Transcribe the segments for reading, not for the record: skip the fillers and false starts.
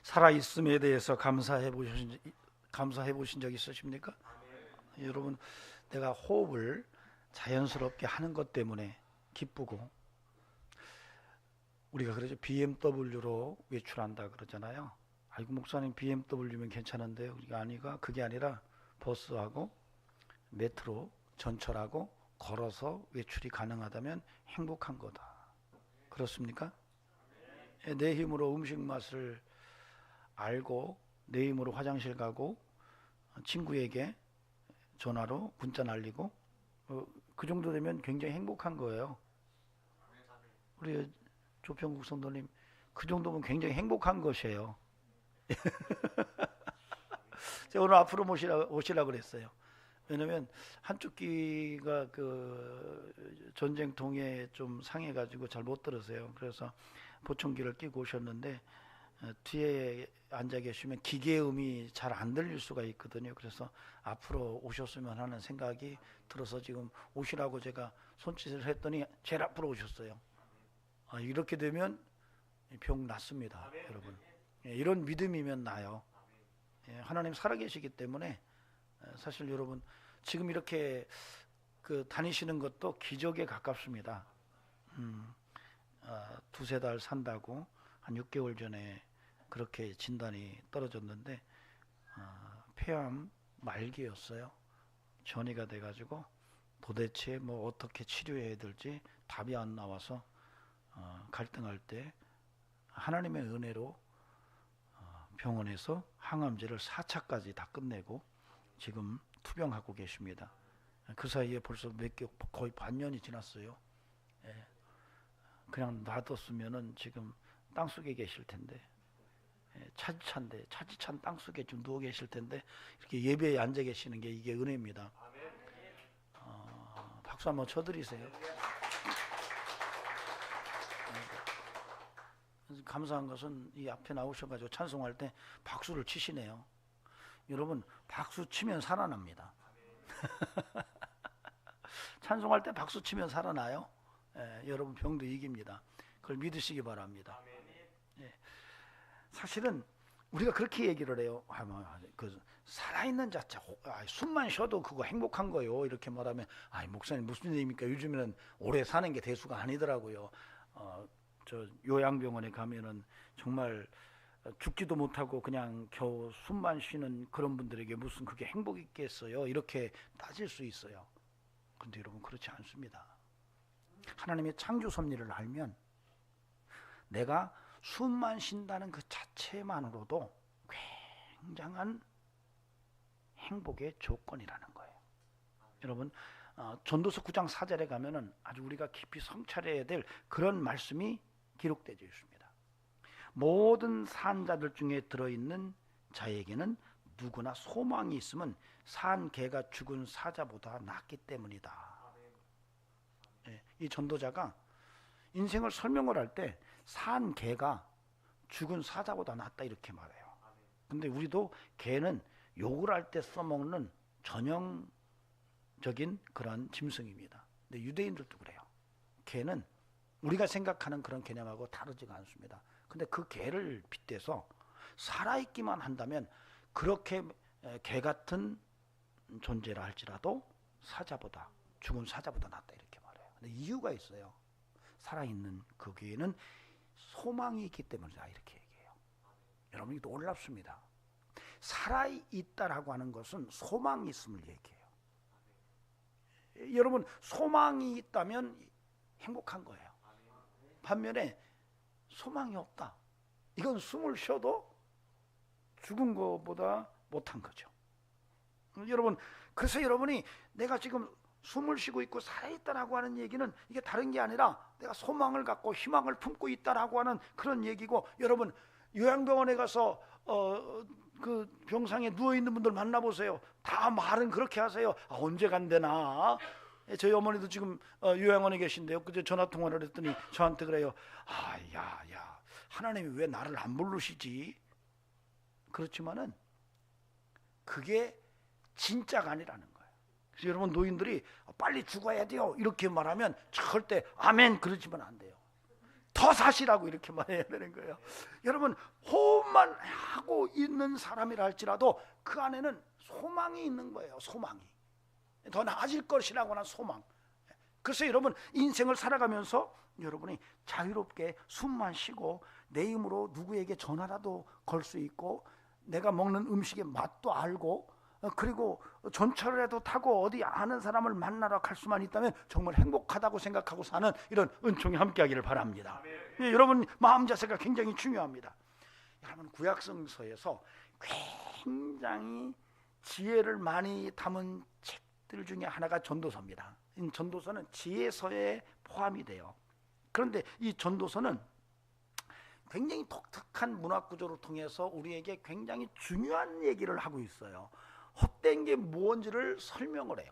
살아있음에 대해서 감사해 보신 적 있으십니까? 여러분, 내가 호흡을 자연스럽게 하는 것 때문에 기쁘고, 우리가 그러죠. BMW로 외출한다 그러잖아요. 아이고, 목사님 BMW면 괜찮은데요. 그게 아니라 버스하고 메트로, 전철하고 걸어서 외출이 가능하다면 행복한 거다. 그렇습니까? 내 힘으로 음식 맛을 알고 내 힘으로 화장실 가고 친구에게 전화로 문자 날리고 그 정도 되면 굉장히 행복한 거예요. 우리 조평국 성도님, 그 정도면 굉장히 행복한 것이에요. 제가 오늘 앞으로 오시라 그랬어요. 왜냐면 한쪽 귀가 그 전쟁통에 좀 상해가지고 잘 못 들으세요. 그래서 보청기를 끼고 오셨는데 뒤에 앉아 계시면 기계음이 잘 안 들릴 수가 있거든요. 그래서 앞으로 오셨으면 하는 생각이 들어서 지금 오시라고 제가 손짓을 했더니 제일 앞으로 오셨어요. 이렇게 되면 병 낫습니다, 여러분. 이런 믿음이면 나요. 하나님 살아계시기 때문에 사실 여러분 지금 이렇게 그 다니시는 것도 기적에 가깝습니다. 두세 달 산다고 한 6개월 전에 그렇게 진단이 떨어졌는데 폐암 말기였어요. 전이가 돼가지고 도대체 뭐 어떻게 치료해야 될지 답이 안 나와서 갈등할 때 하나님의 은혜로 병원에서 항암제를 4차까지 다 끝내고 지금 투병하고 계십니다. 그 사이에 벌써 거의 반년이 지났어요. 그냥 놔뒀으면은 지금 땅속에 계실 텐데, 차지찬 땅속에 좀 누워 계실 텐데 이렇게 예배에 앉아 계시는 게 이게 은혜입니다. 박수 한번 쳐드리세요. 감사한 것은 이 앞에 나오셔가지고 찬송할 때 박수를 치시네요. 여러분, 박수 치면 살아납니다. 찬송할 때 박수 치면 살아나요. 여러분, 병도 이깁니다. 그걸 믿으시기 바랍니다. 사실은 우리가 그렇게 얘기를 해요. 그 살아있는 자체, 숨만 쉬어도 그거 행복한 거요. 이렇게 말하면 목사님 무슨 얘기입니까? 요즘에는 오래 사는 게 대수가 아니더라고요. 저 요양병원에 가면은 정말 죽지도 못하고 그냥 겨우 숨만 쉬는 그런 분들에게 무슨 그게 행복이겠어요? 이렇게 따질 수 있어요. 그런데 여러분, 그렇지 않습니다. 하나님의 창조 섭리를 알면 내가 숨만 쉰다는 그 자체만으로도 굉장한 행복의 조건이라는 거예요. 여러분, 전도서 9장 4절에 가면은 아주 우리가 깊이 성찰해야 될 그런 말씀이 기록되어 있습니다. 모든 산자들 중에 들어있는 자에게는 누구나 소망이 있으면 산 개가 죽은 사자보다 낫기 때문이다. 이 전도자가 인생을 설명을 할 때 산 개가 죽은 사자보다 낫다 이렇게 말해요. 근데 우리도 개는 욕을 할 때 써먹는 전형적인 그런 짐승입니다. 근데 유대인들도 그래요. 개는 우리가 생각하는 그런 개념하고 다르지가 않습니다. 근데 그 개를 빗대서 살아있기만 한다면 그렇게 개 같은 존재라 할지라도 죽은 사자보다 낫다 이렇게 말해요. 근데 이유가 있어요. 살아있는 그 개는 소망이 있기 때문이다 이렇게 얘기해요. 여러분, 이거 놀랍습니다. 살아있다라고 하는 것은 소망이 있음을 얘기해요. 여러분, 소망이 있다면 행복한 거예요. 반면에 소망이 없다, 이건 숨을 쉬어도 죽은 것보다 못한 거죠. 여러분, 그래서 여러분이 내가 지금 숨을 쉬고 있고 살아있다라고 하는 얘기는 이게 다른 게 아니라 내가 소망을 갖고 희망을 품고 있다라고 하는 그런 얘기고, 여러분 요양병원에 가서 그 병상에 누워있는 분들 만나보세요. 다 말은 그렇게 하세요. 언제 간대나. 저희 어머니도 지금 요양원에 계신데요. 그제 전화통화를 했더니 저한테 그래요. 야, 하나님이 왜 나를 안 부르시지? 그렇지만은 그게 진짜가 아니라는 거예요. 그래서 여러분, 노인들이 빨리 죽어야 돼요 이렇게 말하면 절대 아멘 그러지면 안 돼요. 더 사시라고 이렇게 말해야 되는 거예요. 여러분, 호흡만 하고 있는 사람이라 할지라도 그 안에는 소망이 있는 거예요. 소망이 더 나아질 것이라고 하는 소망. 그래서 여러분, 인생을 살아가면서 여러분이 자유롭게 숨만 쉬고 내 힘으로 누구에게 전화라도 걸 수 있고, 내가 먹는 음식의 맛도 알고, 그리고 전철이라도 타고 어디 아는 사람을 만나러 갈 수만 있다면 정말 행복하다고 생각하고 사는 이런 은총이 함께하기를 바랍니다. 예, 여러분 마음 자세가 굉장히 중요합니다. 여러분, 구약성서에서 굉장히 지혜를 많이 담은 책들 중에 하나가 전도서입니다. 이 전도서는 지혜서에 포함이 돼요. 그런데 이 전도서는 굉장히 독특한 문학 구조를 통해서 우리에게 굉장히 중요한 얘기를 하고 있어요. 헛된 게 무엇인지를 설명을 해요.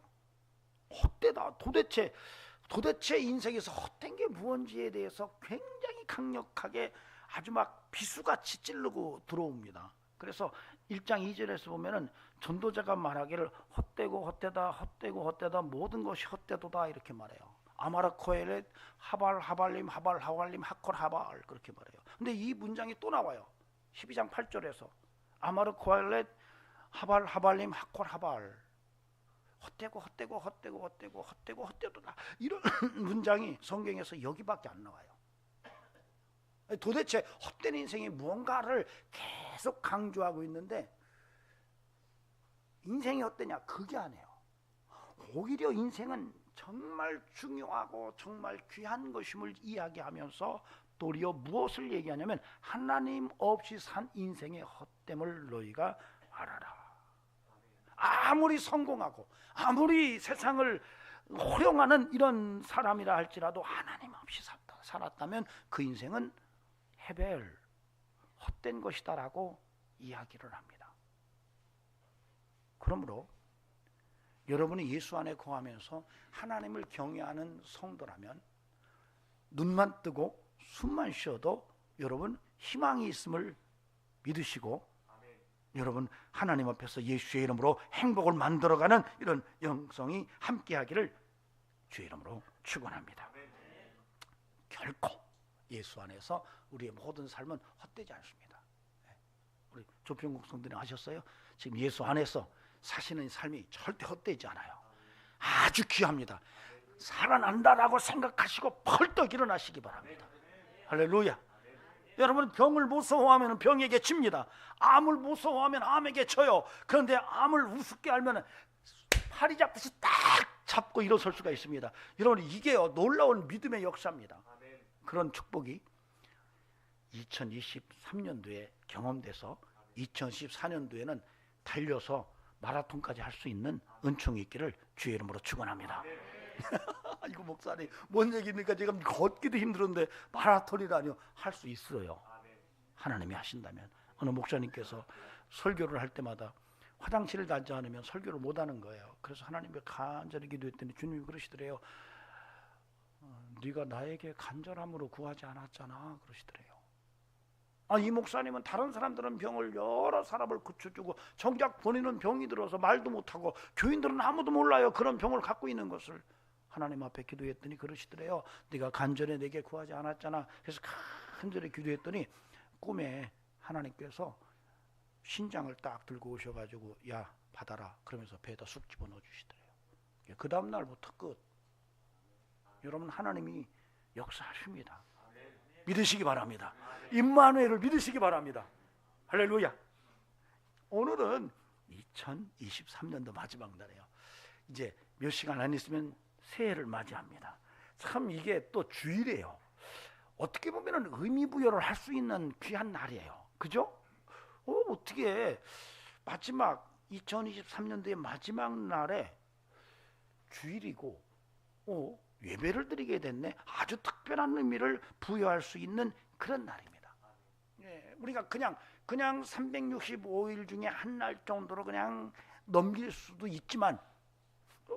헛되다, 도대체 인생에서 헛된 게 무엇인지에 대해서 굉장히 강력하게 아주 막 비수같이 찌르고 들어옵니다. 그래서 1장 2절에서 보면은 전도자가 말하기를 헛되고 헛되다, 헛되고 헛되다, 모든 것이 헛되도다 이렇게 말해요. 아마르 코엘렛 하발 하발림 하발 하발림 하콜 하발 그렇게 말해요. 근데 이 문장이 또 나와요. 12장 8절에서 아마르 코엘렛 하발 하발림 하콜 하발, 헛되고 헛되고 헛되고 헛되고 헛되고 헛되도다, 이런 문장이 성경에서 여기밖에 안 나와요. 도대체 헛된 인생이 무언가를 계속 강조하고 있는데, 인생이 헛되냐? 그게 아니에요. 오히려 인생은 정말 중요하고 정말 귀한 것임을 이야기하면서 도리어 무엇을 얘기하냐면, 하나님 없이 산 인생의 헛됨을 너희가 알아라. 아무리 성공하고 아무리 세상을 호령하는 이런 사람이라 할지라도 하나님 없이 살았다면 그 인생은 헤벨, 헛된 것이다라고 이야기를 합니다. 그러므로 여러분이 예수 안에 거하면서 하나님을 경외하는 성도라면 눈만 뜨고 숨만 쉬어도 여러분 희망이 있음을 믿으시고, 여러분 하나님 앞에서 예수의 이름으로 행복을 만들어가는 이런 영성이 함께하기를 주의 이름으로 축원합니다. 결코 예수 안에서 우리의 모든 삶은 헛되지 않습니다. 우리 조평국 성도님 아셨어요? 지금 예수 안에서 사시는 삶이 절대 헛되지 않아요. 아주 귀합니다. 살아난다라고 생각하시고 펄떡 일어나시기 바랍니다. 할렐루야. 여러분, 병을 무서워하면 병에게 칩니다. 암을 무서워하면 암에게 져요. 그런데 암을 우습게 알면 팔이 잡듯이 딱 잡고 일어설 수가 있습니다. 여러분, 이게요 놀라운 믿음의 역사입니다. 그런 축복이 2023년도에 경험돼서 2014년도에는 달려서 마라톤까지 할 수 있는 은총이 있기를 주의 이름으로 축원합니다. 이거 목사님 뭔 얘기입니까? 지금 걷기도 힘들었는데 마라톤이라니요. 할 수 있어요. 하나님이 하신다면. 어느 목사님께서 설교를 할 때마다 화장실을 가지 않으면 설교를 못하는 거예요. 그래서 하나님께 간절히 기도했더니 주님이 그러시더래요. 네가 나에게 간절함으로 구하지 않았잖아 그러시더래요. 이 목사님은 다른 사람들은 병을 여러 사람을 고쳐주고 정작 본인은 병이 들어서 말도 못하고 교인들은 아무도 몰라요. 그런 병을 갖고 있는 것을. 하나님 앞에 기도했더니 그러시더래요. 네가 간절히 내게 구하지 않았잖아. 그래서 간절히 기도했더니 꿈에 하나님께서 신장을 딱 들고 오셔가지고 야 받아라 그러면서 배에다 쑥 집어넣어 주시더래요. 그 다음 날부터 끝. 여러분, 하나님이 역사하십니다. 믿으시기 바랍니다. 임마누엘을 믿으시기 바랍니다. 할렐루야. 오늘은 2023년도 마지막 날이에요. 이제 몇 시간 안 있으면 새해를 맞이합니다. 참 이게 또 주일이에요. 어떻게 보면 의미 부여를 할 수 있는 귀한 날이에요. 그죠? 어떻게 마지막 2023년도의 마지막 날에 주일이고 예배를 드리게 됐네. 아주 특별한 의미를 부여할 수 있는 그런 날입니다. 우리가 그냥 365일 중에 한 날 정도로 그냥 넘길 수도 있지만,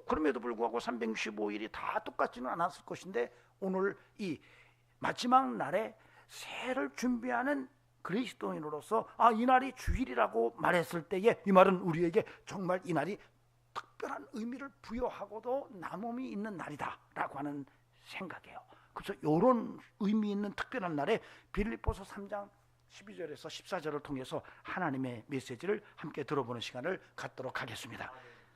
그럼에도 불구하고 365일이 다 똑같지는 않았을 것인데, 오늘 이 마지막 날에 새해를 준비하는 그리스도인으로서 이 날이 주일이라고 말했을 때에 이 말은 우리에게 정말 이 날이 특별한 의미를 부여하고도 남음이 있는 날이다 라고 하는 생각이에요. 그래서 이런 의미 있는 특별한 날에 빌립보서 3장 12절에서 14절을 통해서 하나님의 메시지를 함께 들어보는 시간을 갖도록 하겠습니다.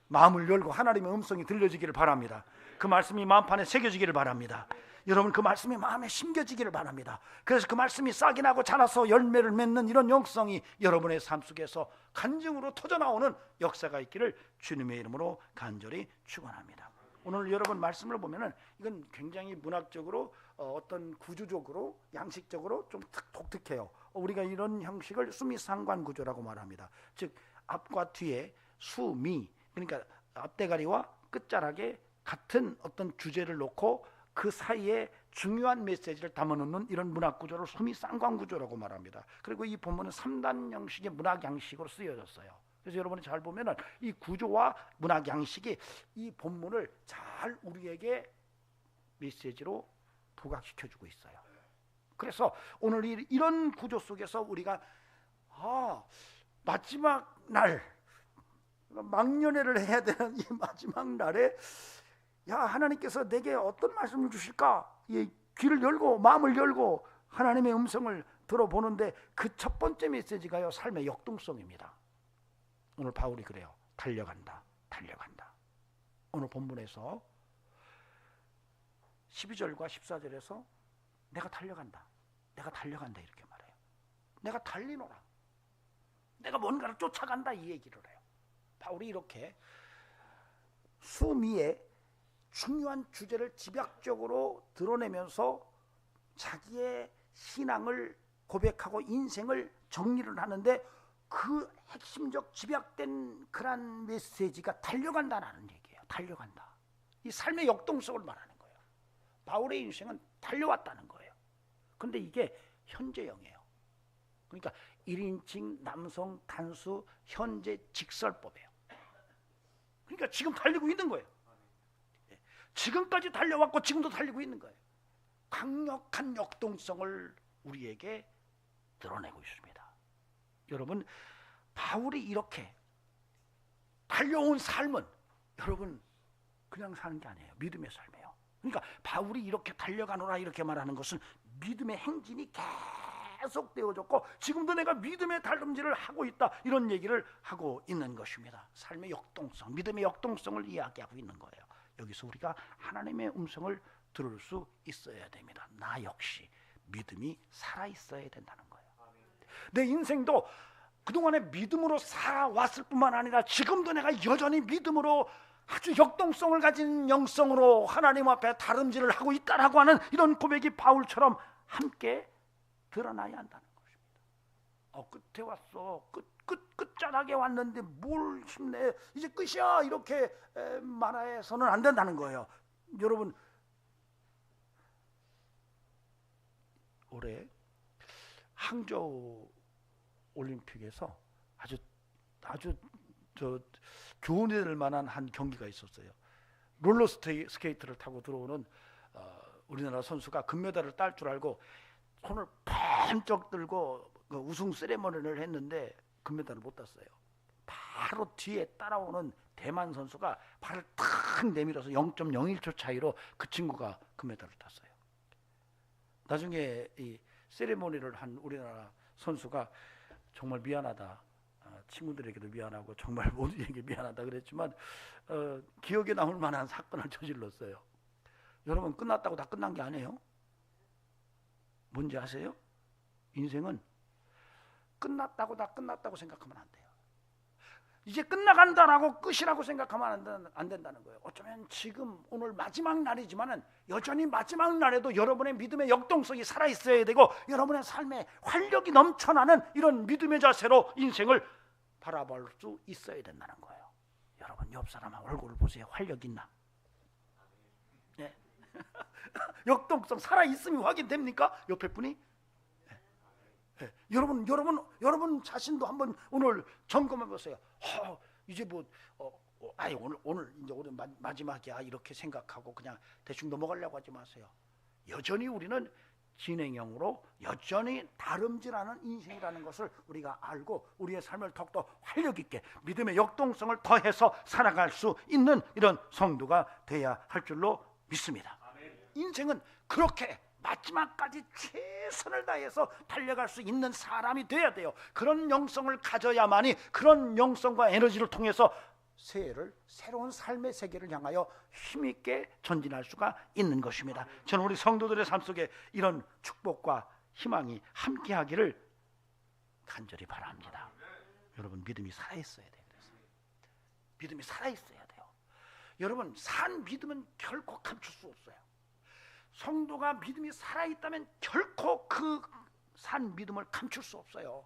마음을 열고 하나님의 음성이 들려지기를 바랍니다. 그 말씀이 마음판에 새겨지기를 바랍니다. 여러분, 그 말씀이 마음에 심겨지기를 바랍니다. 그래서 그 말씀이 싹이 나고 자라서 열매를 맺는 이런 영성이 여러분의 삶 속에서 간증으로 터져나오는 역사가 있기를 주님의 이름으로 간절히 축원합니다. 오늘 여러분 말씀을 보면은 이건 굉장히 문학적으로 어떤 구조적으로 양식적으로 좀 독특해요. 우리가 이런 형식을 수미상관 구조라고 말합니다. 즉 앞과 뒤에 수미, 그러니까 앞대가리와 끝자락에 같은 어떤 주제를 놓고 그 사이에 중요한 메시지를 담아놓는 이런 문학 구조를 수미상관 구조라고 말합니다. 그리고 이 본문은 3단 형식의 문학 양식으로 쓰여졌어요. 그래서 여러분이 잘 보면은 이 구조와 문학 양식이 이 본문을 잘 우리에게 메시지로 부각시켜주고 있어요. 그래서 오늘 이런 구조 속에서 우리가 마지막 날, 막년회를 해야 되는 이 마지막 날에 하나님께서 내게 어떤 말씀을 주실까? 이 귀를 열고 마음을 열고 하나님의 음성을 들어보는데 그 첫 번째 메시지가요, 삶의 역동성입니다. 오늘 바울이 그래요. 달려간다. 오늘 본문에서 12절과 14절에서 내가 달려간다 이렇게 말해요. 내가 달리노라. 내가 뭔가를 쫓아간다 이 얘기를 해요. 바울이 이렇게 수미의 중요한 주제를 집약적으로 드러내면서 자기의 신앙을 고백하고 인생을 정리를 하는데 그 핵심적 집약된 그런 메시지가 달려간다라는 얘기예요. 달려간다. 이 삶의 역동성을 말하는 거예요. 바울의 인생은 달려왔다는 거예요. 그런데 이게 현재형이에요. 그러니까 1인칭 남성 단수 현재 직설법이에요. 그러니까 지금 달리고 있는 거예요. 지금까지 달려왔고 지금도 달리고 있는 거예요. 강력한 역동성을 우리에게 드러내고 있습니다. 여러분, 바울이 이렇게 달려온 삶은 여러분 그냥 사는 게 아니에요. 믿음의 삶이에요. 그러니까 바울이 이렇게 달려가노라 이렇게 말하는 것은 믿음의 행진이 계속 되어졌고 지금도 내가 믿음의 달름질을 하고 있다 이런 얘기를 하고 있는 것입니다. 삶의 역동성, 믿음의 역동성을 이야기하고 있는 거예요. 여기서 우리가 하나님의 음성을 들을 수 있어야 됩니다. 나 역시 믿음이 살아있어야 된다는 거예요. 내 인생도 그동안에 믿음으로 살아왔을 뿐만 아니라 지금도 내가 여전히 믿음으로 아주 역동성을 가진 영성으로 하나님 앞에 다름질을 하고 있다라고 하는 이런 고백이 바울처럼 함께 드러나야 한다는 것입니다. 끝에 왔어. 끝자락에 왔는데 뭘 힘내. 이제 끝이야. 이렇게 말해서는 안 된다는 거예요. 여러분, 올해 항저우 올림픽에서 아주 교훈이 될 만한 한 경기가 있었어요. 롤러 스케이트를 타고 들어오는 우리나라 선수가 금메달을 딸 줄 알고 손을 번쩍 들고 그 우승 세레머니를 했는데 금메달을 못 땄어요. 바로 뒤에 따라오는 대만 선수가 발을 탁 내밀어서 0.01초 차이로 그 친구가 금메달을 땄어요. 나중에 이 세레머니를 한 우리나라 선수가 정말 미안하다, 친구들에게도 미안하고 정말 모두에게 미안하다 그랬지만 기억에 남을 만한 사건을 저질렀어요. 여러분, 끝났다고 다 끝난 게 아니에요. 뭔지 아세요? 인생은 끝났다고 다 끝났다고 생각하면 안 돼요. 이제 끝나간다라고 끝이라고 생각하면 안 된다는 거예요. 어쩌면 지금 오늘 마지막 날이지만은 여전히 마지막 날에도 여러분의 믿음의 역동성이 살아있어야 되고 여러분의 삶에 활력이 넘쳐나는 이런 믿음의 자세로 인생을 바라볼 수 있어야 된다는 거예요. 여러분, 옆 사람 얼굴을 보세요. 활력 있나? 네. 역동성 살아있음이 확인됩니까? 옆에 분이? 네. 여러분 자신도 한번 오늘 점검해 보세요. 이제 오늘 이제 오늘 마지막이야 이렇게 생각하고 그냥 대충 넘어가려고 하지 마세요. 여전히 우리는 진행형으로 여전히 다름질하는 인생이라는 것을 우리가 알고 우리의 삶을 더욱더 활력 있게 믿음의 역동성을 더해서 살아갈 수 있는 이런 성도가 돼야 할 줄로 믿습니다. 인생은 그렇게 마지막까지 최선을 다해서 달려갈 수 있는 사람이 되어야 돼요. 그런 영성을 가져야만이 그런 영성과 에너지를 통해서 새로운 삶의 세계를 향하여 힘있게 전진할 수가 있는 것입니다. 저는 우리 성도들의 삶 속에 이런 축복과 희망이 함께하기를 간절히 바랍니다. 여러분, 믿음이 살아있어야 돼요. 그래서 믿음이 살아있어야 돼요. 여러분, 산 믿음은 결코 감출 수 없어요. 성도가 믿음이 살아있다면 결코 그 산 믿음을 감출 수 없어요.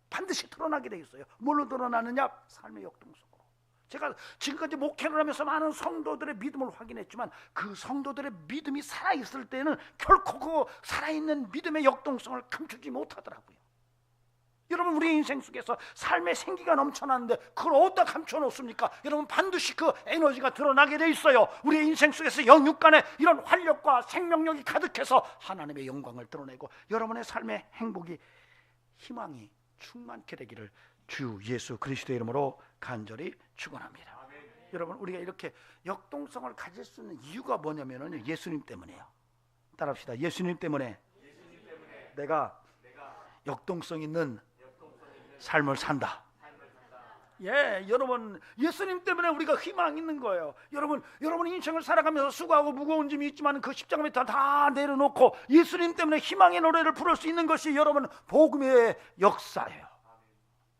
반드시 드러나게 돼 있어요. 뭘로 드러나느냐? 삶의 역동성으로. 제가 지금까지 목회를 하면서 많은 성도들의 믿음을 확인했지만 그 성도들의 믿음이 살아있을 때는 결코 그 살아있는 믿음의 역동성을 감추지 못하더라고요. 여러분, 우리 인생 속에서 삶의 생기가 넘쳐나는데 그걸 어디다 감춰놓습니까? 여러분, 반드시 그 에너지가 드러나게 돼 있어요. 우리의 인생 속에서 영육간에 이런 활력과 생명력이 가득해서 하나님의 영광을 드러내고 여러분의 삶의 행복이, 희망이 충만케 되기를 주 예수 그리스도의 이름으로 간절히 축원합니다. 여러분, 우리가 이렇게 역동성을 가질 수 있는 이유가 뭐냐면은 예수님 때문이에요. 따라합시다. 예수님 때문에 내가 역동성 있는 삶을 산다. 예, 여러분, 예수님 때문에 우리가 희망 있는 거예요. 여러분 인생을 살아가면서 수고하고 무거운 짐이 있지만 그 십자가 밑에 다 내려놓고 예수님 때문에 희망의 노래를 부를 수 있는 것이 여러분 복음의 역사예요.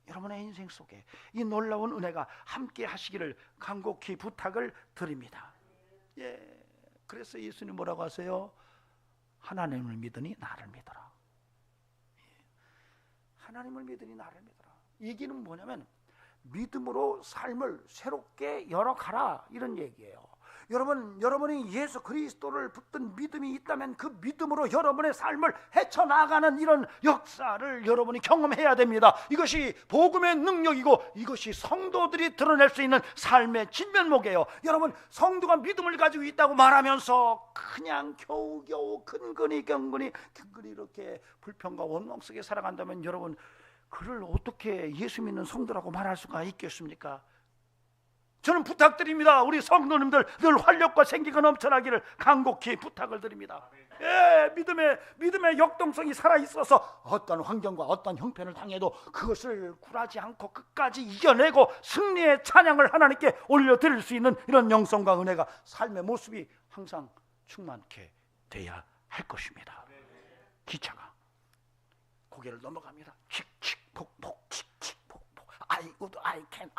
여러분의 인생 속에 이 놀라운 은혜가 함께 하시기를 간곡히 부탁을 드립니다. 예, 그래서 예수님 뭐라고 하세요? 하나님을 믿으니 나를 믿어라. 하나님을 믿으니 나를 믿어라. 얘기는 뭐냐면 믿음으로 삶을 새롭게 열어가라, 이런 얘기예요. 여러분이 예수 그리스도를 붙든 믿음이 있다면 그 믿음으로 여러분의 삶을 헤쳐나가는 이런 역사를 여러분이 경험해야 됩니다. 이것이 복음의 능력이고 이것이 성도들이 드러낼 수 있는 삶의 진면목이에요. 여러분, 성도가 믿음을 가지고 있다고 말하면서 그냥 겨우겨우 근근히 이렇게 불평과 원망 속에 살아간다면 여러분, 그를 어떻게 예수 믿는 성도라고 말할 수가 있겠습니까? 저는 부탁드립니다. 우리 성도님들 늘 활력과 생기가 넘쳐나기를 간곡히 부탁을 드립니다. 예, 믿음의 역동성이 살아있어서 어떤 환경과 어떤 형편을 당해도 그것을 굴하지 않고 끝까지 이겨내고 승리의 찬양을 하나님께 올려드릴 수 있는 이런 영성과 은혜가 삶의 모습이 항상 충만케 돼야 할 것입니다. 기차가 고개를 넘어갑니다. 칙칙폭폭 칙칙폭폭 I would I can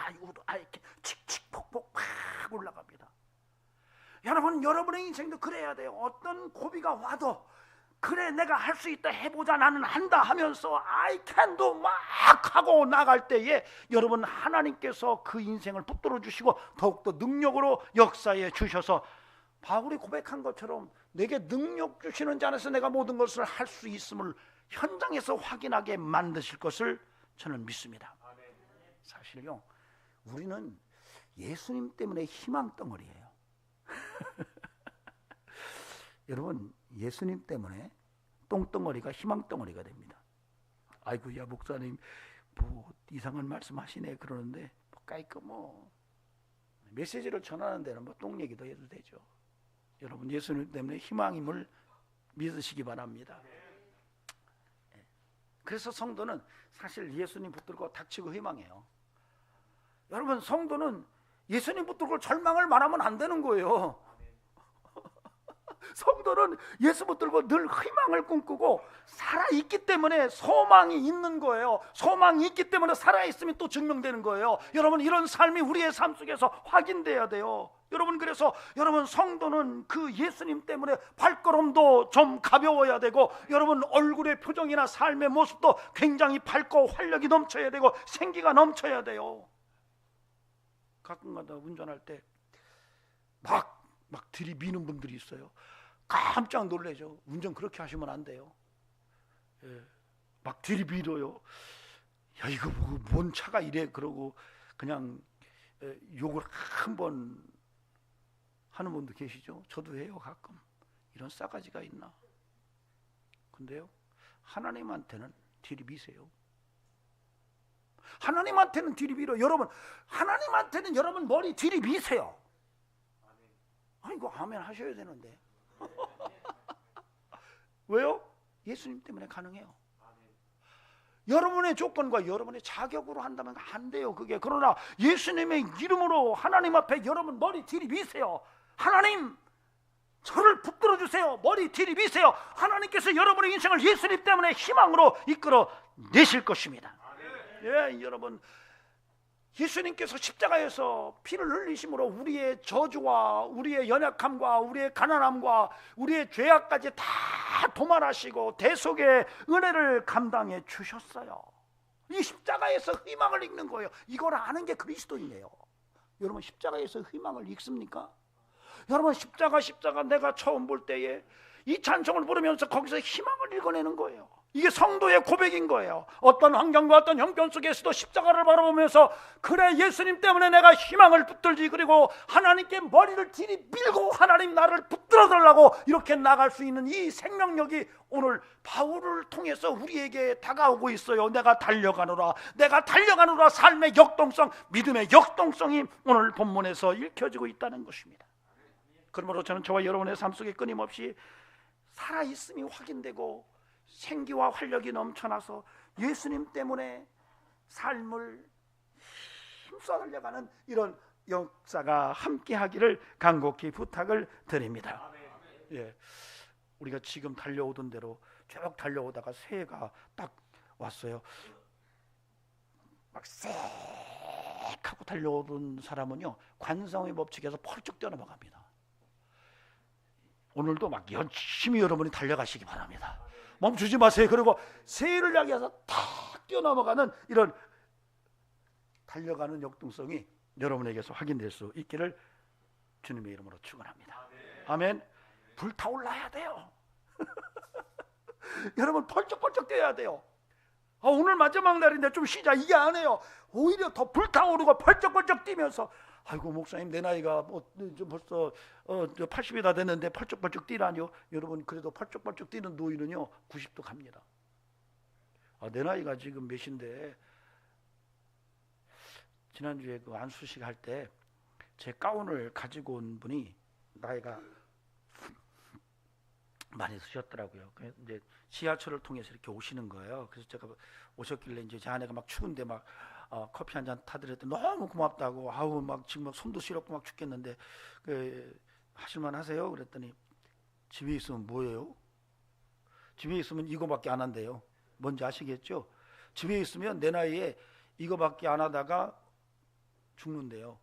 칙칙폭폭 팍 올라갑니다. 여러분의 인생도 그래야 돼요. 어떤 고비가 와도 그래, 내가 할 수 있다, 해보자, 나는 한다 하면서 I can도 막 하고 나갈 때에 여러분, 하나님께서 그 인생을 붙들어 주시고 더욱더 능력으로 역사해 주셔서 바울이 고백한 것처럼 내게 능력 주시는 자 안에서 내가 모든 것을 할 수 있음을 현장에서 확인하게 만드실 것을 저는 믿습니다. 사실요, 우리는 예수님 때문에 희망 덩어리예요. 여러분, 예수님 때문에 똥덩어리가 희망 덩어리가 됩니다. 아이고야, 목사님 뭐 이상한 말씀하시네 그러는데 뭐 메시지를 전하는 데는 뭐 똥 얘기도 해도 되죠. 여러분, 예수님 때문에 희망임을 믿으시기 바랍니다. 그래서 성도는 사실 예수님 붙들고 닥치고 희망해요. 여러분, 성도는 예수님 붙들고 절망을 말하면 안 되는 거예요. 성도는 예수 붙들고 늘 희망을 꿈꾸고 살아있기 때문에 소망이 있는 거예요. 소망이 있기 때문에 살아있으면 또 증명되는 거예요. 여러분, 이런 삶이 우리의 삶 속에서 확인돼야 돼요. 여러분, 그래서 여러분, 성도는 그 예수님 때문에 발걸음도 좀 가벼워야 되고 여러분, 얼굴의 표정이나 삶의 모습도 굉장히 밝고 활력이 넘쳐야 되고 생기가 넘쳐야 돼요. 가끔가다 운전할 때 막 들이미는 분들이 있어요. 깜짝 놀라죠. 운전 그렇게 하시면 안 돼요. 예, 막 들이밀어요. 야, 이거 뭔 차가 이래, 그러고 그냥 욕을 한번 하는 분도 계시죠. 저도 해요, 가끔. 이런 싸가지가 있나. 근데요, 하나님한테는 들이미세요. 하나님한테는 들이밀어. 여러분, 하나님한테는 여러분 머리 들이미세요. 아이고, 아멘 하셔야 되는데. 왜요? 예수님 때문에 가능해요. 여러분의 조건과 여러분의 자격으로 한다면 안 돼요, 그게. 그러나 예수님의 이름으로 하나님 앞에 여러분 머리 들이미세요. 하나님, 저를 붙들어 주세요. 머리 들이미세요. 하나님께서 여러분의 인생을 예수님 때문에 희망으로 이끌어 내실 것입니다. 예, 여러분, 예수님께서 십자가에서 피를 흘리심으로 우리의 저주와 우리의 연약함과 우리의 가난함과 우리의 죄악까지 다 도말하시고 대속의 은혜를 감당해 주셨어요. 이 십자가에서 희망을 읽는 거예요. 이걸 아는 게 그리스도인이에요. 여러분, 십자가에서 희망을 읽습니까? 여러분, 십자가 내가 처음 볼 때에 이 찬송을 부르면서 거기서 희망을 읽어내는 거예요. 이게 성도의 고백인 거예요. 어떤 환경과 어떤 형편 속에서도 십자가를 바라보면서, 그래, 예수님 때문에 내가 희망을 붙들지, 그리고 하나님께 머리를 들이밀고 하나님 나를 붙들어 달라고 이렇게 나갈 수 있는 이 생명력이 오늘 바울을 통해서 우리에게 다가오고 있어요. 내가 달려가노라, 내가 달려가노라. 삶의 역동성, 믿음의 역동성이 오늘 본문에서 읽혀지고 있다는 것입니다. 그러므로 저는 저와 여러분의 삶 속에 끊임없이 살아있음이 확인되고 생기와 활력이 넘쳐나서 예수님 때문에 삶을 힘써 달려가는 이런 역사가 함께하기를 간곡히 부탁을 드립니다. 예, 우리가 지금 달려오던 대로 쭉 달려오다가 새해가 딱 왔어요. 막 쎄 하고 달려오던 사람은요, 관성의 법칙에서 펄쩍 뛰어넘어갑니다. 오늘도 막 열심히 여러분이 달려가시기 바랍니다. 멈추지 마세요. 그리고 새해를 향해서 탁 뛰어넘어가는 이런 달려가는 역동성이 여러분에게서 확인될 수 있기를 주님의 이름으로 축원합니다. 아멘. 불타올라야 돼요. 여러분, 펄쩍펄쩍 뛰어야 돼요. 오늘 마지막 날인데 좀 쉬자, 이게 안 해요. 오히려 더 불타오르고 펄쩍펄쩍 뛰면서, 아이고 목사님, 내 나이가 벌써 80이 다 됐는데 펄쩍펄쩍 뛰라니요. 여러분, 그래도 펄쩍펄쩍 뛰는 노인은요 90도 갑니다. 내 나이가 지금 몇인데, 지난주에 그 안수식 할 때 제 가운을 가지고 온 분이 나이가 많이 드셨더라고요. 이제 지하철을 통해서 이렇게 오시는 거예요. 그래서 제가 오셨길래 이제 제 아내가 막 추운데 막 커피 한 잔 타드렸더니 너무 고맙다고, 아우 막 지금 막 손도 시렵고 막 죽겠는데 하실만 하세요? 그랬더니, 집에 있으면 뭐예요? 집에 있으면 이거밖에 안 한대요. 뭔지 아시겠죠? 집에 있으면 내 나이에 이거밖에 안 하다가 죽는데요.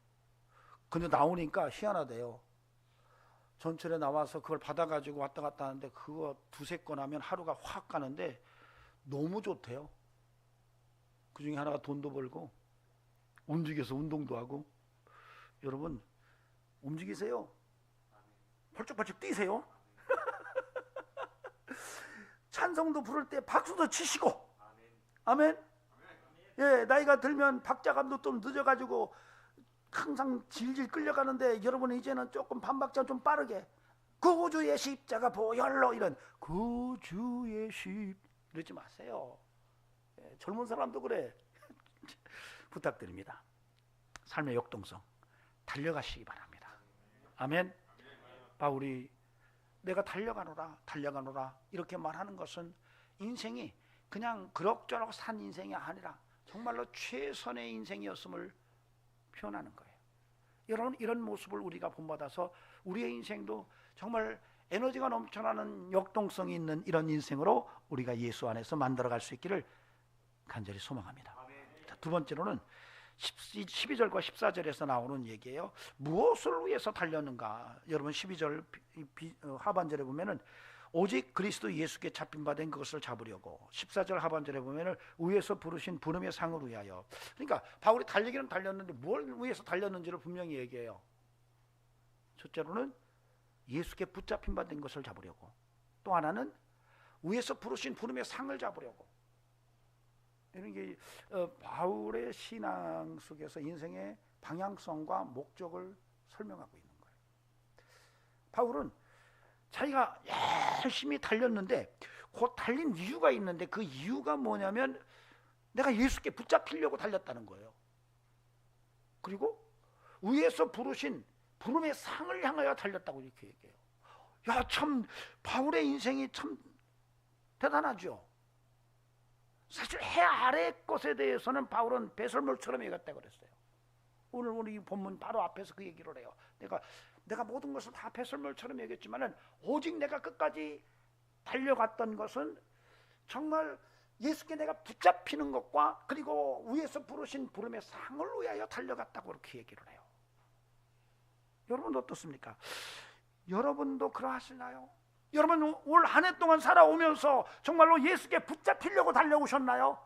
근데 나오니까 희한하대요. 전철에 나와서 그걸 받아가지고 왔다 갔다 하는데 그거 두세 건 하면 하루가 확 가는데 너무 좋대요. 그 중에 하나가 돈도 벌고 움직여서 운동도 하고. 여러분, 움직이세요. 펄쩍펄쩍 뛰세요. 찬송도 부를 때 박수도 치시고. 아멘. 예, 나이가 들면 박자감도 좀 늦어가지고 항상 질질 끌려가는데, 여러분은 이제는 조금 반박자 좀 빠르게, 구주의 십자가 보혈로, 이런 구주의 이러지 마세요. 예, 젊은 사람도 그래. 부탁드립니다. 삶의 역동성 달려가시기 바랍니다. 아멘. 바울이 내가 달려가노라 이렇게 말하는 것은 인생이 그냥 그럭저럭 산 인생이 아니라 정말로 최선의 인생이었음을 표현하는 거예요. 여러분, 이런 모습을 우리가 본받아서 우리의 인생도 정말 에너지가 넘쳐나는 역동성이 있는 이런 인생으로 우리가 예수 안에서 만들어갈 수 있기를 간절히 소망합니다. 자, 두 번째로는 12절과 14절에서 나오는 얘기예요. 무엇을 위해서 달렸는가? 여러분, 12절 하반절에 보면은 오직 그리스도 예수께 잡힌 바 된 그것을 잡으려고, 14절 하반절에 보면은 위에서 부르신 부름의 상을 위하여. 그러니까 바울이 달리기는 달렸는데 뭘 위해서 달렸는지를 분명히 얘기해요. 첫째로는 예수께 붙잡힌 바 된 것을 잡으려고, 또 하나는 위에서 부르신 부름의 상을 잡으려고. 이런 게 바울의 신앙 속에서 인생의 방향성과 목적을 설명하고 있는 거예요. 바울은 자기가 열심히 달렸는데 그 달린 이유가 있는데, 그 이유가 뭐냐면 내가 예수께 붙잡히려고 달렸다는 거예요. 그리고 위에서 부르신 부름의 상을 향하여 달렸다고 이렇게 얘기해요. 야, 참 바울의 인생이 참 대단하죠. 사실 해 아래 것에 대해서는 바울은 배설물처럼 얘기했다고 그랬어요. 오늘 우리 본문 바로 앞에서 그 얘기를 해요. 내가 모든 것을 다 배설물처럼 얘기했지만은 오직 내가 끝까지 달려갔던 것은 정말 예수께 내가 붙잡히는 것과 그리고 위에서 부르신 부름의 상을 위하여 달려갔다고 그렇게 얘기를 해요. 여러분 어떻습니까? 여러분도 그러하시나요? 여러분 올 한 해 동안 살아오면서 정말로 예수께 붙잡히려고 달려오셨나요?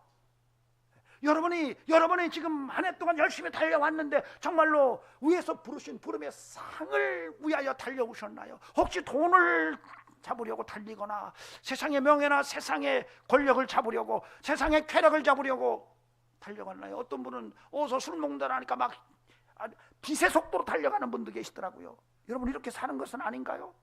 여러분이 지금 한 해 동안 열심히 달려왔는데 정말로 위에서 부르신 부름의 상을 위하여 달려오셨나요? 혹시 돈을 잡으려고 달리거나 세상의 명예나 세상의 권력을 잡으려고 세상의 쾌락을 잡으려고 달려갔나요? 어떤 분은 어서 술 먹는다 하니까 막 빛의 속도로 달려가는 분도 계시더라고요. 여러분 이렇게 사는 것은 아닌가요?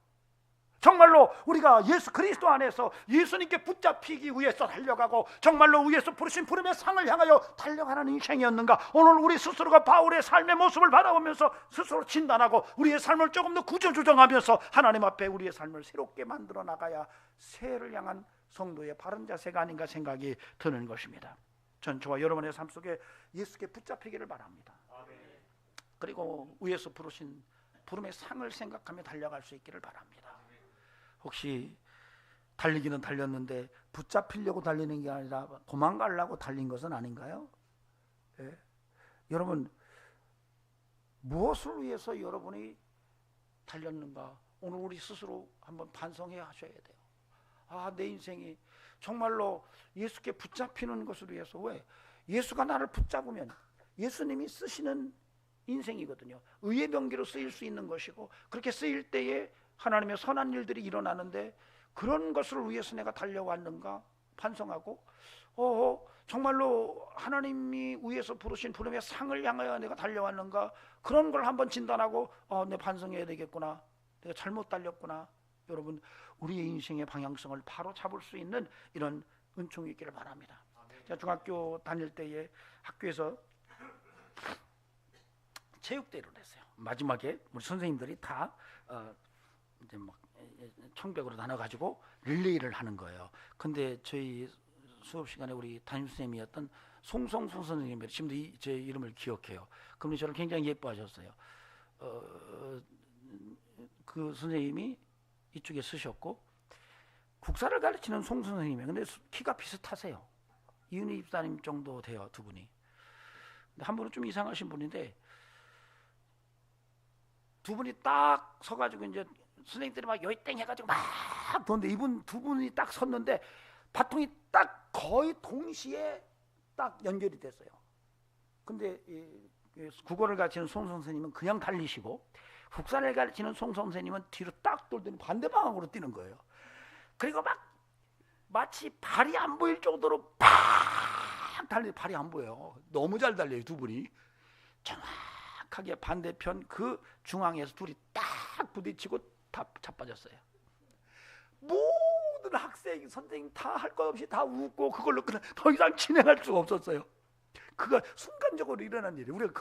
정말로 우리가 예수 그리스도 안에서 예수님께 붙잡히기 위해서 달려가고 정말로 위에서 부르신 부름의 상을 향하여 달려가는 인생이었는가? 오늘 우리 스스로가 바울의 삶의 모습을 바라보면서 스스로 진단하고 우리의 삶을 조금 더 구조조정하면서 하나님 앞에 우리의 삶을 새롭게 만들어 나가야 새해를 향한 성도의 바른 자세가 아닌가 생각이 드는 것입니다. 전 저와 여러분의 삶 속에 예수께 붙잡히기를 바랍니다. 그리고 위에서 부르신 부름의 상을 생각하며 달려갈 수 있기를 바랍니다. 혹시 달리기는 달렸는데 붙잡히려고 달리는 게 아니라 도망가려고 달린 것은 아닌가요? 예? 여러분 무엇을 위해서 여러분이 달렸는가? 오늘 우리 스스로 한번 반성해 하셔야 돼요. 내 인생이 정말로 예수께 붙잡히는 것을 위해서. 왜? 예수가 나를 붙잡으면 예수님이 쓰시는 인생이거든요. 의의 병기로 쓰일 수 있는 것이고 그렇게 쓰일 때에 하나님의 선한 일들이 일어나는데 그런 것을 위해서 내가 달려왔는가 반성하고 정말로 하나님이 위에서 부르신 부름의 상을 향하여 내가 달려왔는가 그런 걸 한번 진단하고 내 반성해야 되겠구나. 내가 잘못 달렸구나. 여러분 우리의 인생의 방향성을 바로 잡을 수 있는 이런 은총이 있기를 바랍니다. 제가 중학교 다닐 때에 학교에서 체육대회를 했어요. 마지막에 우리 선생님들이 다 이제 막 청백으로 나눠가지고 릴레이를 하는 거예요. 근데 저희 수업 시간에 우리 담임 선생님이었던 송성수 선생님이 지금도 제 이름을 기억해요. 그분이 저를 굉장히 예뻐하셨어요. 그 선생님이 이쪽에 쓰셨고 국사를 가르치는 송 선생님이에요. 근데 키가 비슷하세요. 이은희 집사님 정도 돼요, 두 분이. 근데 한 분은 좀 이상하신 분인데 두 분이 딱 서가지고 이제 선생님들이 막 요이땡 해가지고 막 도는데 이분 두 분이 딱 섰는데 바통이 딱 거의 동시에 딱 연결이 됐어요. 근데 국어를 가르치는 송 선생님은 그냥 달리시고 국사를 가르치는 송 선생님은 뒤로 딱 돌더니 반대 방향으로 뛰는 거예요. 그리고 막 마치 발이 안 보일 정도로 팍 달리 발이 안 보여요. 너무 잘 달려요, 두 분이. 정확하게 반대편 그 중앙에서 둘이 딱 부딪히고 다 자빠졌어요. 모든 학생, 선생님 다 할 것 없이 다 웃고 그걸로 더 이상 진행할 수가 없었어요. 그거 순간적으로 일어난 일이 우리가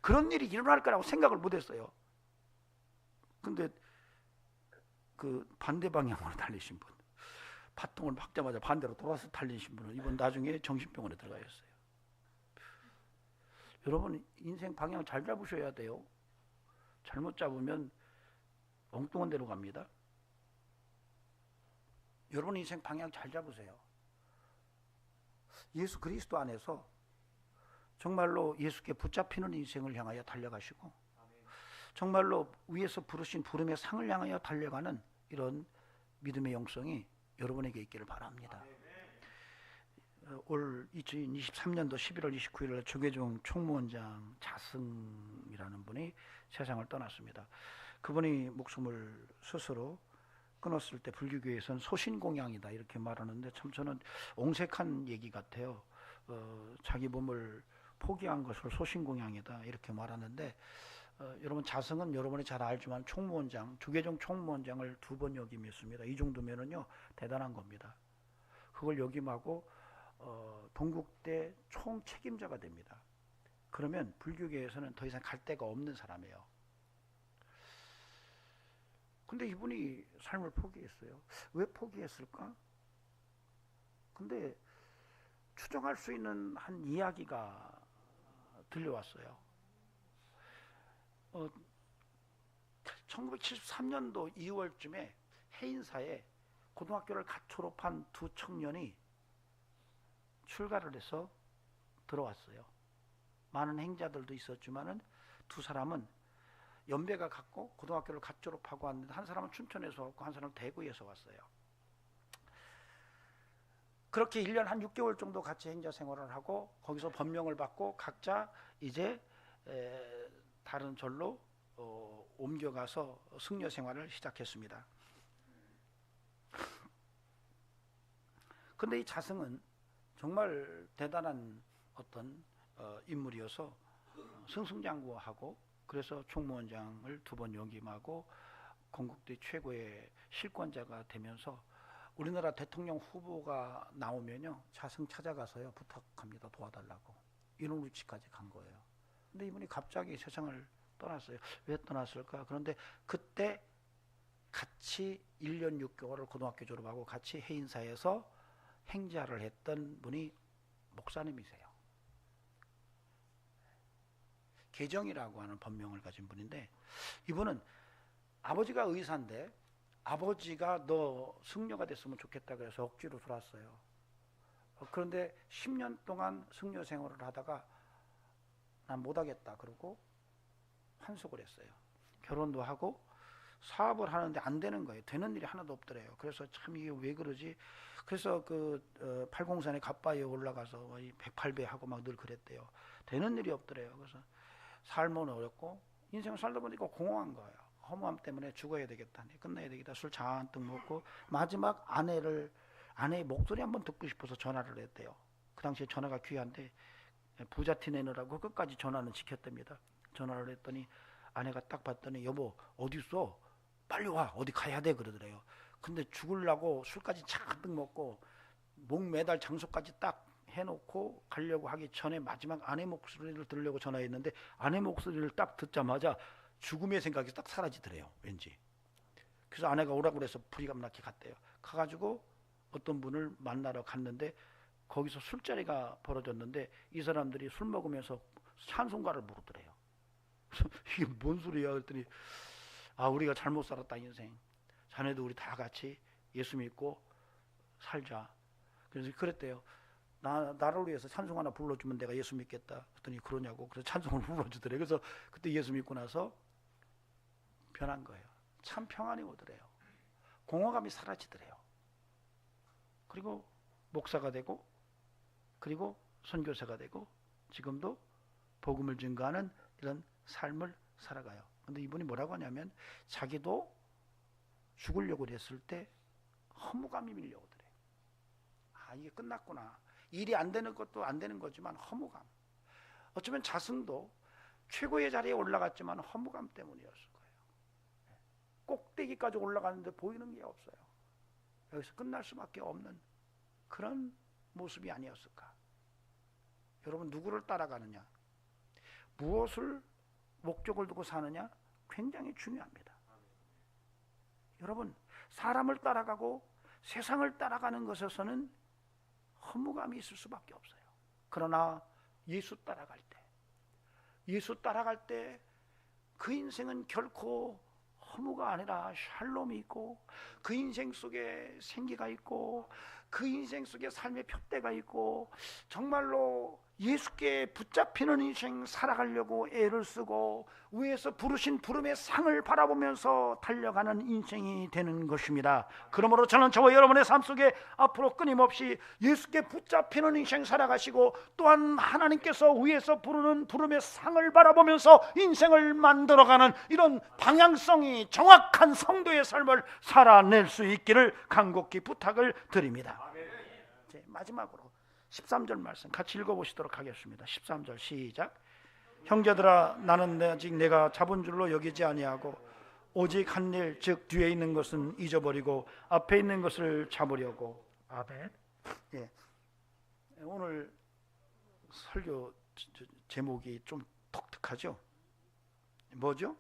그런 일이 일어날 거라고 생각을 못했어요. 근데 그 반대 방향으로 달리신 분, 바통을 박자마자 반대로 돌아서 달리신 분은 이번 나중에 정신병원에 들어가셨어요. 여러분 인생 방향 잘 잡으셔야 돼요. 잘못 잡으면 엉뚱한 데로 갑니다. 여러분 인생 방향 잘 잡으세요. 예수 그리스도 안에서 정말로 예수께 붙잡히는 인생을 향하여 달려가시고 정말로 위에서 부르신 부름의 상을 향하여 달려가는 이런 믿음의 영성이 여러분에게 있기를 바랍니다. 올 2023년도 11월 29일 조계종 총무원장 자승이라는 분이 세상을 떠났습니다. 그분이 목숨을 스스로 끊었을 때 불교계에서는 소신공양이다 이렇게 말하는데 참 저는 옹색한 얘기 같아요. 자기 몸을 포기한 것을 소신공양이다 이렇게 말하는데 여러분 자승은 여러분이 잘 알지만 총무원장, 조계종 총무원장을 2번 역임했습니다. 이 정도면은요 대단한 겁니다. 그걸 역임하고 동국대 총책임자가 됩니다. 그러면 불교계에서는 더 이상 갈 데가 없는 사람이에요. 근데 이분이 삶을 포기했어요. 왜 포기했을까? 근데 추정할 수 있는 한 이야기가 들려왔어요. 1973년도 2월쯤에 해인사에 고등학교를 갓 졸업한 두 청년이 출가를 해서 들어왔어요. 많은 행자들도 있었지만은 두 사람은 연배가 같고 고등학교를 갓 졸업하고 왔는데 한 사람은 춘천에서 왔고 한 사람은 대구에서 왔어요. 그렇게 1년 한 6개월 정도 같이 행자 생활을 하고 거기서 법명을 받고 각자 이제 다른 절로 옮겨가서 승려 생활을 시작했습니다. 근데 이 자승은 정말 대단한 어떤 인물이어서 승승장구하고 그래서 총무원장을 2번 역임하고 건국대 최고의 실권자가 되면서 우리나라 대통령 후보가 나오면요 자승 찾아가서요 부탁합니다. 도와달라고. 이런 위치까지 간 거예요. 근데 이분이 갑자기 세상을 떠났어요. 왜 떠났을까? 그런데 그때 같이 1년 6개월을 고등학교 졸업하고 같이 해인사에서 행자를 했던 분이 목사님이세요. 계정이라고 하는 법명을 가진 분인데 이분은 아버지가 의사인데 아버지가 너 승려가 됐으면 좋겠다 그래서 억지로 들어왔어요. 그런데 10년 동안 승려 생활을 하다가 난 못하겠다 그러고 환속을 했어요. 결혼도 하고 사업을 하는데 안 되는 거예요. 되는 일이 하나도 없더래요. 그래서 참 이게 왜 그러지? 그래서 그 팔공산에 갓바위에 올라가서 108배 하고 막 늘 그랬대요. 되는 일이 없더래요. 그래서 삶은 어렵고 인생을 살다 보니까 공허한 거예요. 허무함 때문에 죽어야 되겠다. 끝내야 되겠다. 술 잔뜩 먹고 마지막 아내의 목소리 한번 듣고 싶어서 전화를 했대요. 그 당시에 전화가 귀한데 부잣티 내느라고 끝까지 전화는 지켰답니다. 전화를 했더니 아내가 딱 봤더니 여보 어디 있어? 빨리 와. 어디 가야 돼 그러더래요. 근데 죽으려고 술까지 잔뜩 먹고 목 매달 장소까지 딱 해놓고 가려고 하기 전에 마지막 아내 목소리를 들으려고 전화했는데 아내 목소리를 딱 듣자마자 죽음의 생각이 딱 사라지더래요. 왠지. 그래서 아내가 오라고 그래서 불이감나게 갔대요. 가가지고 어떤 분을 만나러 갔는데 거기서 술자리가 벌어졌는데 이 사람들이 술 먹으면서 찬송가를 부르더래요. 이게 뭔 소리야 그랬더니 우리가 잘못 살았다 인생. 자네도 우리 다 같이 예수 믿고 살자. 그래서 그랬대요. 나를 위해서 찬송 하나 불러주면 내가 예수 믿겠다. 그랬더니 그러냐고. 그래서 찬송을 불러주더래요. 그래서 그때 예수 믿고 나서 변한 거예요. 참 평안이 오더래요. 공허감이 사라지더래요. 그리고 목사가 되고 그리고 선교사가 되고 지금도 복음을 증거하는 이런 삶을 살아가요. 근데 이분이 뭐라고 하냐면 자기도 죽으려고 했을 때 허무감이 밀려오더래요. 이게 끝났구나. 일이 안 되는 것도 안 되는 거지만 허무감. 어쩌면 자승도 최고의 자리에 올라갔지만 허무감 때문이었을 거예요. 꼭대기까지 올라가는데 보이는 게 없어요. 여기서 끝날 수밖에 없는 그런 모습이 아니었을까. 여러분 누구를 따라가느냐, 무엇을 목적을 두고 사느냐 굉장히 중요합니다. 여러분 사람을 따라가고 세상을 따라가는 것에서는 허무감이 있을 수밖에 없어요. 그러나 예수 따라갈 때 그 인생은 결코 허무가 아니라 샬롬이 있고 그 인생 속에 생기가 있고 그 인생 속에 삶의 표대가 있고 정말로 예수께 붙잡히는 인생 살아가려고 애를 쓰고 위에서 부르신 부름의 상을 바라보면서 달려가는 인생이 되는 것입니다. 그러므로 저는 저와 여러분의 삶 속에 앞으로 끊임없이 예수께 붙잡히는 인생 살아가시고 또한 하나님께서 위에서 부르는 부름의 상을 바라보면서 인생을 만들어가는 이런 방향성이 정확한 성도의 삶을 살아낼 수 있기를 간곡히 부탁을 드립니다. 마지막으로 13절 말씀 같이 읽어보시도록 하겠습니다. 13절 시작. 형제들아 나는 아직 내가 잡은 줄로 여기지 아니하고 오직 한 일 즉 뒤에 있는 것은 잊어버리고 앞에 있는 것을 잡으려고. 아멘. 예. 오늘 설교 제목이 좀 독특하죠. 뭐죠?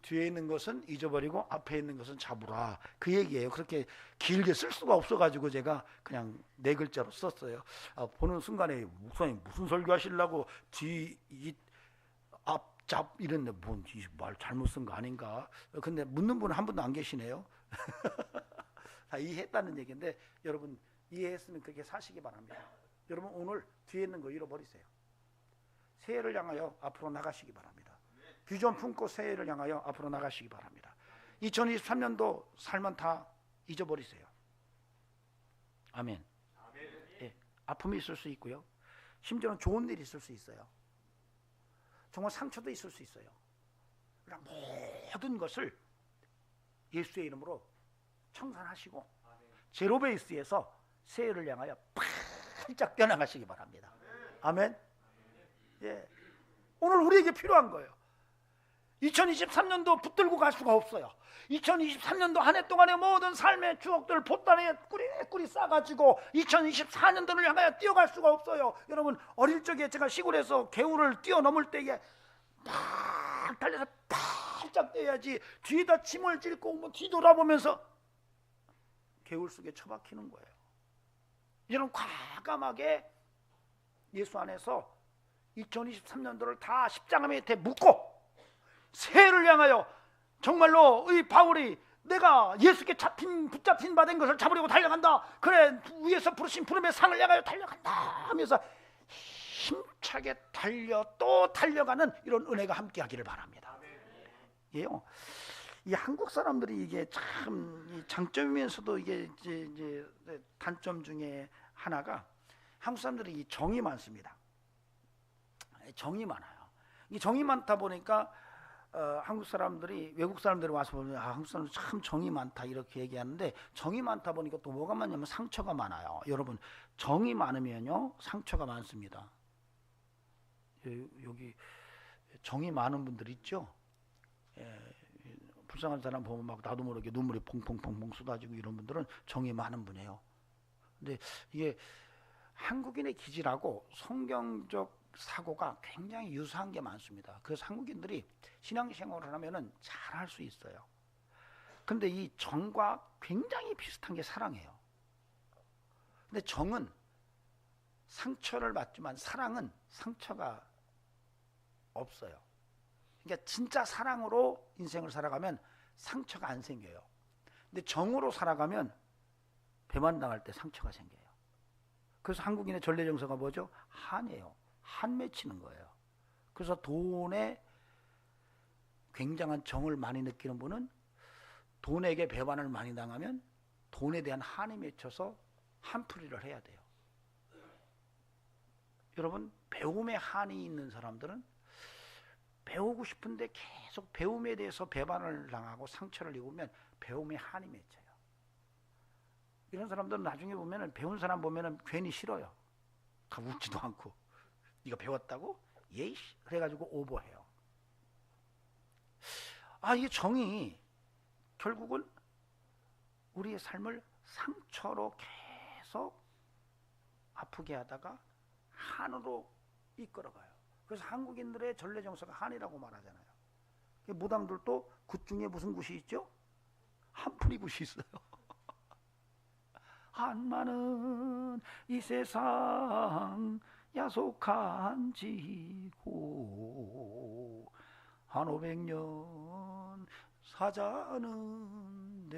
뒤에 있는 것은 잊어버리고 앞에 있는 것은 잡으라, 그 얘기예요. 그렇게 길게 쓸 수가 없어가지고 제가 그냥 4글자로 썼어요. 보는 순간에 목사님 무슨 설교하시려고 앞잡 이랬는데 말 잘못 쓴 거 아닌가. 근데 묻는 분은 한 분도 안 계시네요. 다 이해했다는 얘기인데 여러분 이해했으면 그렇게 사시기 바랍니다. 여러분 오늘 뒤에 있는 거 잃어버리세요. 새해를 향하여 앞으로 나가시기 바랍니다. 비전 품고 새해를 향하여 앞으로 나가시기 바랍니다. 2023년도 삶은 다 잊어버리세요. 아멘. 예, 아픔이 있을 수 있고요. 심지어는 좋은 일이 있을 수 있어요. 정말 상처도 있을 수 있어요. 그러나 모든 것을 예수의 이름으로 청산하시고 제로베이스에서 새해를 향하여 활짝 뛰어나가시기 바랍니다. 아멘. 예, 오늘 우리에게 필요한 거예요. 2023년도 붙들고 갈 수가 없어요. 2023년도 한 해 동안의 모든 삶의 추억들을 보따리에 꾸리꾸리 싸가지고 2024년도를 향하여 뛰어갈 수가 없어요. 여러분 어릴 적에 제가 시골에서 개울을 뛰어넘을 때에 막 달려서 활짝 뛰어야지 뒤에다 짐을 싣고 뭐 뒤돌아보면서 개울 속에 처박히는 거예요. 이런 과감하게 예수 안에서 2023년도를 다 십자가 밑에 묻고 새해를 향하여 정말로 이 바울이 내가 예수께 붙잡힌 바 된 것을 잡으려고 달려간다. 그래 위에서 부르신 부름의 상을 향하여 달려간다 하면서 힘차게 달려 또 달려가는 이런 은혜가 함께하기를 바랍니다. 예요. 이 한국 사람들이 이게 참 장점이면서도 이게 이제 단점 중에 하나가 한국 사람들이 이 정이 많습니다. 정이 많아요. 이 정이 많다 보니까 한국 사람들이 외국 사람들이 와서 보면 한국 사람들 참 정이 많다 이렇게 얘기하는데 정이 많다 보니까 또 뭐가 많냐면 상처가 많아요. 여러분 정이 많으면요 상처가 많습니다. 여기 정이 많은 분들 있죠. 불쌍한 사람 보면 막 나도 모르게 눈물이 퐁퐁퐁퐁 쏟아지고 이런 분들은 정이 많은 분이에요. 근데 이게 한국인의 기질하고 성경적 사고가 굉장히 유사한 게 많습니다. 그래서 한국인들이 신앙생활을 하면은 잘 할 수 있어요. 근데 이 정과 굉장히 비슷한 게 사랑이에요. 근데 정은 상처를 받지만 사랑은 상처가 없어요. 그러니까 진짜 사랑으로 인생을 살아가면 상처가 안 생겨요. 근데 정으로 살아가면 배만 당할 때 상처가 생겨요. 그래서 한국인의 전래 정서가 뭐죠? 한이에요. 한 맺히는 거예요. 그래서 돈에 굉장한 정을 많이 느끼는 분은 돈에게 배반을 많이 당하면 돈에 대한 한이 맺혀서 한풀이를 해야 돼요. 여러분 배움에 한이 있는 사람들은 배우고 싶은데 계속 배움에 대해서 배반을 당하고 상처를 입으면 배움에 한이 맺혀요. 이런 사람들은 나중에 보면은 배운 사람 보면은 괜히 싫어요. 웃지도 않고 네가 배웠다고? 예이씨 그래가지고 오버해요. 이 정이 결국은 우리의 삶을 상처로 계속 아프게 하다가 한으로 이끌어가요. 그래서 한국인들의 전래 정서가 한이라고 말하잖아요. 무당들도 굿 중에 무슨 굿이 있죠? 한풀이 굿이 있어요. 한마는 이 세상 야속한 지고 한 500년 사자는데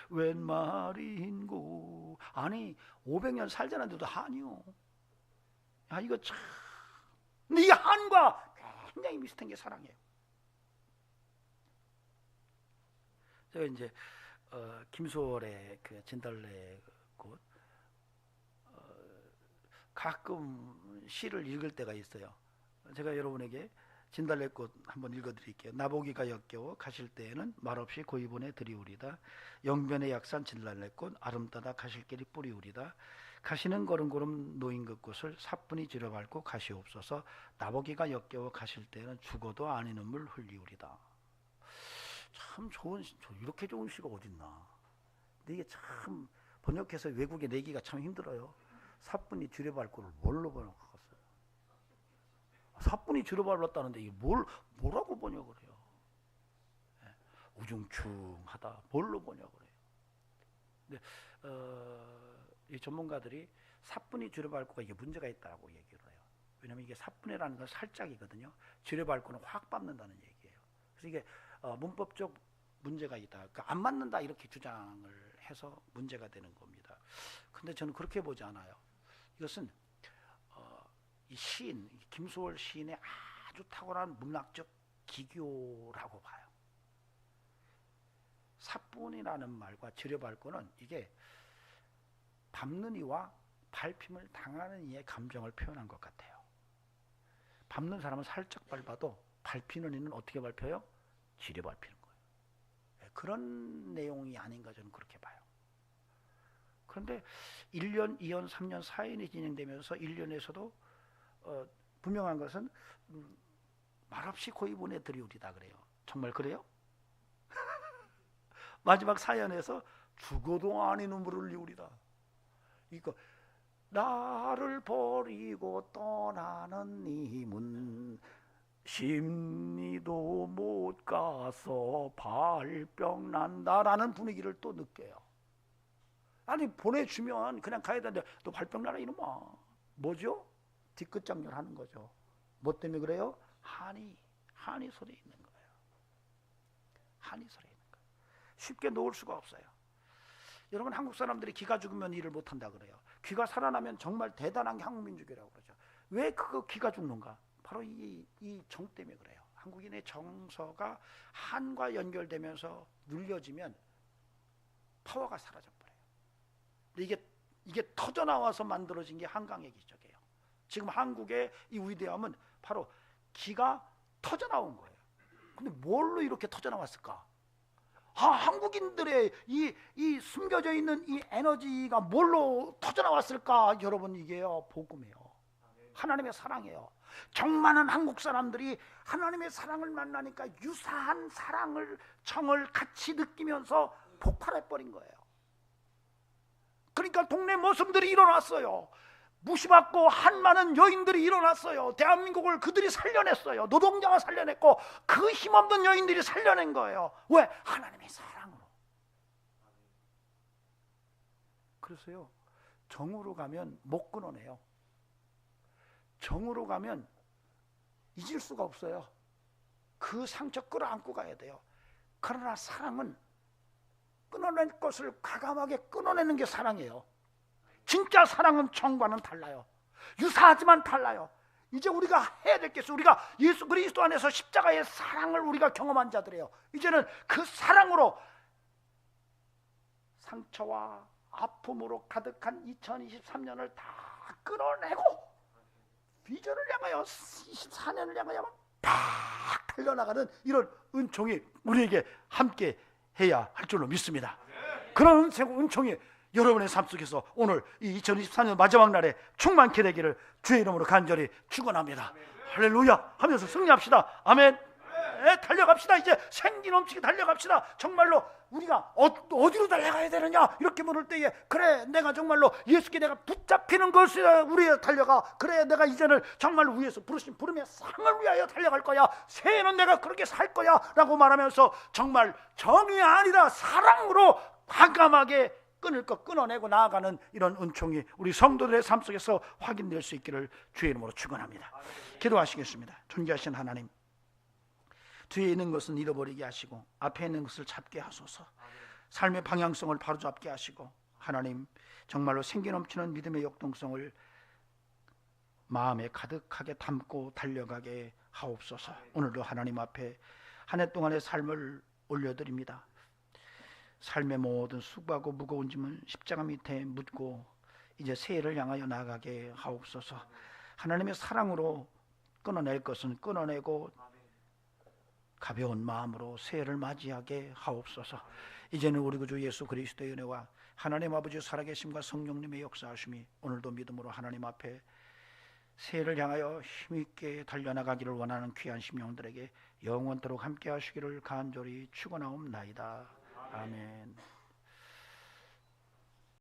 웬 말인고. 아니 500년 살자는데도 한이요. 이거 참. 근데 이 한과 굉장히 비슷한 게 사랑이에요. 제가 이제 김소월의 그 진달래 꽃 가끔 시를 읽을 때가 있어요. 제가 여러분에게 진달래꽃 한번 읽어드릴게요. 나보기가 역겨워 가실 때에는 말없이 고이본에 들이우리다. 영변의 약산 진달래꽃 아름다다 가실 길이 뿌리우리다. 가시는 걸음걸음 놓인 그 꽃을 사뿐히 지려밟고 가시옵소서. 나보기가 역겨워 가실 때에는 죽어도 아니 눈물 흘리우리다. 참 좋은 이렇게 좋은 시가 어딨나. 근데 이게 참 번역해서 외국에 내기가 참 힘들어요. 사뿐히 지려밟고를 뭘로 번역했어요? 사뿐히 지려밟았다는데 이게 뭐라고 번역을 해요? 우중충하다. 뭘로 보냐고 그래요. 근데 이 전문가들이 사뿐히 주려밟고가 이게 문제가 있다고 얘기를 해요. 왜냐하면 이게 사뿐이라는 건 살짝이거든요. 주려밟고는 확 밟는다는 얘기예요. 그래서 이게 문법적 문제가 있다. 그러니까 안 맞는다 이렇게 주장을 해서 문제가 되는 겁니다. 근데 저는 그렇게 보지 않아요. 이것은 이 시인 김소월 시인의 아주 탁월한 문학적 기교라고 봐요. 사뿐이라는 말과 주려밟고는 이게 밟는 이와 밟힘을 당하는 이의 감정을 표현한 것 같아요. 밟는 사람은 살짝 밟아도 밟히는 이는 어떻게 밟혀요? 지려 밟히는 거예요. 그런 내용이 아닌가 저는 그렇게 봐요. 그런데 1년, 2년, 3년, 4년이 진행되면서 1년에서도 분명한 것은 말없이 고이분에 들이우리다 그래요. 정말 그래요? 마지막 사연에서 죽어도 아니 눈물을 흘리우리다. 이거 나를 버리고 떠나는 님은 심리도 못 가서 발병 난다라는 분위기를 또 느껴요. 아니 보내주면 그냥 가야 되는데 또 발병 나라 이놈아. 뭐죠? 뒤끝장렬 하는 거죠. 뭐 때문에 그래요? 한이 손에 있는 거예요. 한이 손에 있는 거예요. 쉽게 놓을 수가 없어요. 여러분 한국 사람들이 기가 죽으면 일을 못한다 그래요. 기가 살아나면 정말 대단한 게 한국민족이라고 그러죠. 왜 그 기가 죽는가? 바로 이 정 때문에 그래요. 한국인의 정서가 한과 연결되면서 눌려지면 파워가 사라져버려요. 근데 이게 터져나와서 만들어진 게 한강의 기적이에요. 지금 한국의 이 위대함은 바로 기가 터져나온 거예요. 근데 뭘로 이렇게 터져나왔을까? 한국인들의 이 숨겨져 있는 이 에너지가 뭘로 터져나왔을까? 여러분 이게요 복음이에요. 하나님의 사랑이에요. 정많은 한국 사람들이 하나님의 사랑을 만나니까 유사한 정을 같이 느끼면서 폭발해버린 거예요. 그러니까 동네 모습들이 일어났어요. 무시받고 한 많은 여인들이 일어났어요. 대한민국을 그들이 살려냈어요. 노동자가 살려냈고 그 힘없는 여인들이 살려낸 거예요. 왜? 하나님의 사랑으로. 그래서요 정으로 가면 못 끊어내요. 정으로 가면 잊을 수가 없어요. 그 상처 끌어안고 가야 돼요. 그러나 사랑은 끊어낼 것을 과감하게 끊어내는 게 사랑이에요. 진짜 사랑은 정과는 달라요. 유사하지만 달라요. 이제 우리가 해야 될 게 있어요. 우리가 예수 그리스도 안에서 십자가의 사랑을 우리가 경험한 자들이에요. 이제는 그 사랑으로 상처와 아픔으로 가득한 2023년을 다 끌어내고 비전을 향하여 24년을 향하여 팍 달려나가는 이런 은총이 우리에게 함께 해야 할 줄로 믿습니다. 그런 은총이 여러분의 삶 속에서 오늘 이 2024년 마지막 날에 충만케 되기를 주의 이름으로 간절히 축원합니다. 할렐루야 하면서 승리합시다. 아멘. 네, 달려갑시다. 이제 생기 넘치게 달려갑시다. 정말로 우리가 어디로 달려가야 되느냐 이렇게 물을 때에 그래 내가 정말로 예수께 내가 붙잡히는 것이 우리에 달려가. 그래 내가 이제는 정말로 위에서 부르신 부름의 상을 위하여 달려갈 거야. 새해는 내가 그렇게 살 거야 라고 말하면서 정말 정이 아니라 사랑으로 과감하게 끊을 것 끊어내고 나아가는 이런 은총이 우리 성도들의 삶 속에서 확인될 수 있기를 주의 이름으로 축원합니다. 기도하시겠습니다. 존귀하신 하나님, 뒤에 있는 것은 잃어버리게 하시고 앞에 있는 것을 잡게 하소서. 삶의 방향성을 바로잡게 하시고 하나님 정말로 생기 넘치는 믿음의 역동성을 마음에 가득하게 담고 달려가게 하옵소서. 오늘도 하나님 앞에 한 해 동안의 삶을 올려드립니다. 삶의 모든 수고하고 무거운 짐은 십자가 밑에 묻고 이제 새해를 향하여 나가게 하옵소서. 하나님의 사랑으로 끊어낼 것은 끊어내고 가벼운 마음으로 새해를 맞이하게 하옵소서. 이제는 우리 구주 예수 그리스도의 은혜와 하나님 아버지 살아계심과 성령님의 역사하심이 오늘도 믿음으로 하나님 앞에 새해를 향하여 힘있게 달려나가기를 원하는 귀한 심령들에게 영원토록 함께 하시기를 간절히 축원하옵나이다. 아멘.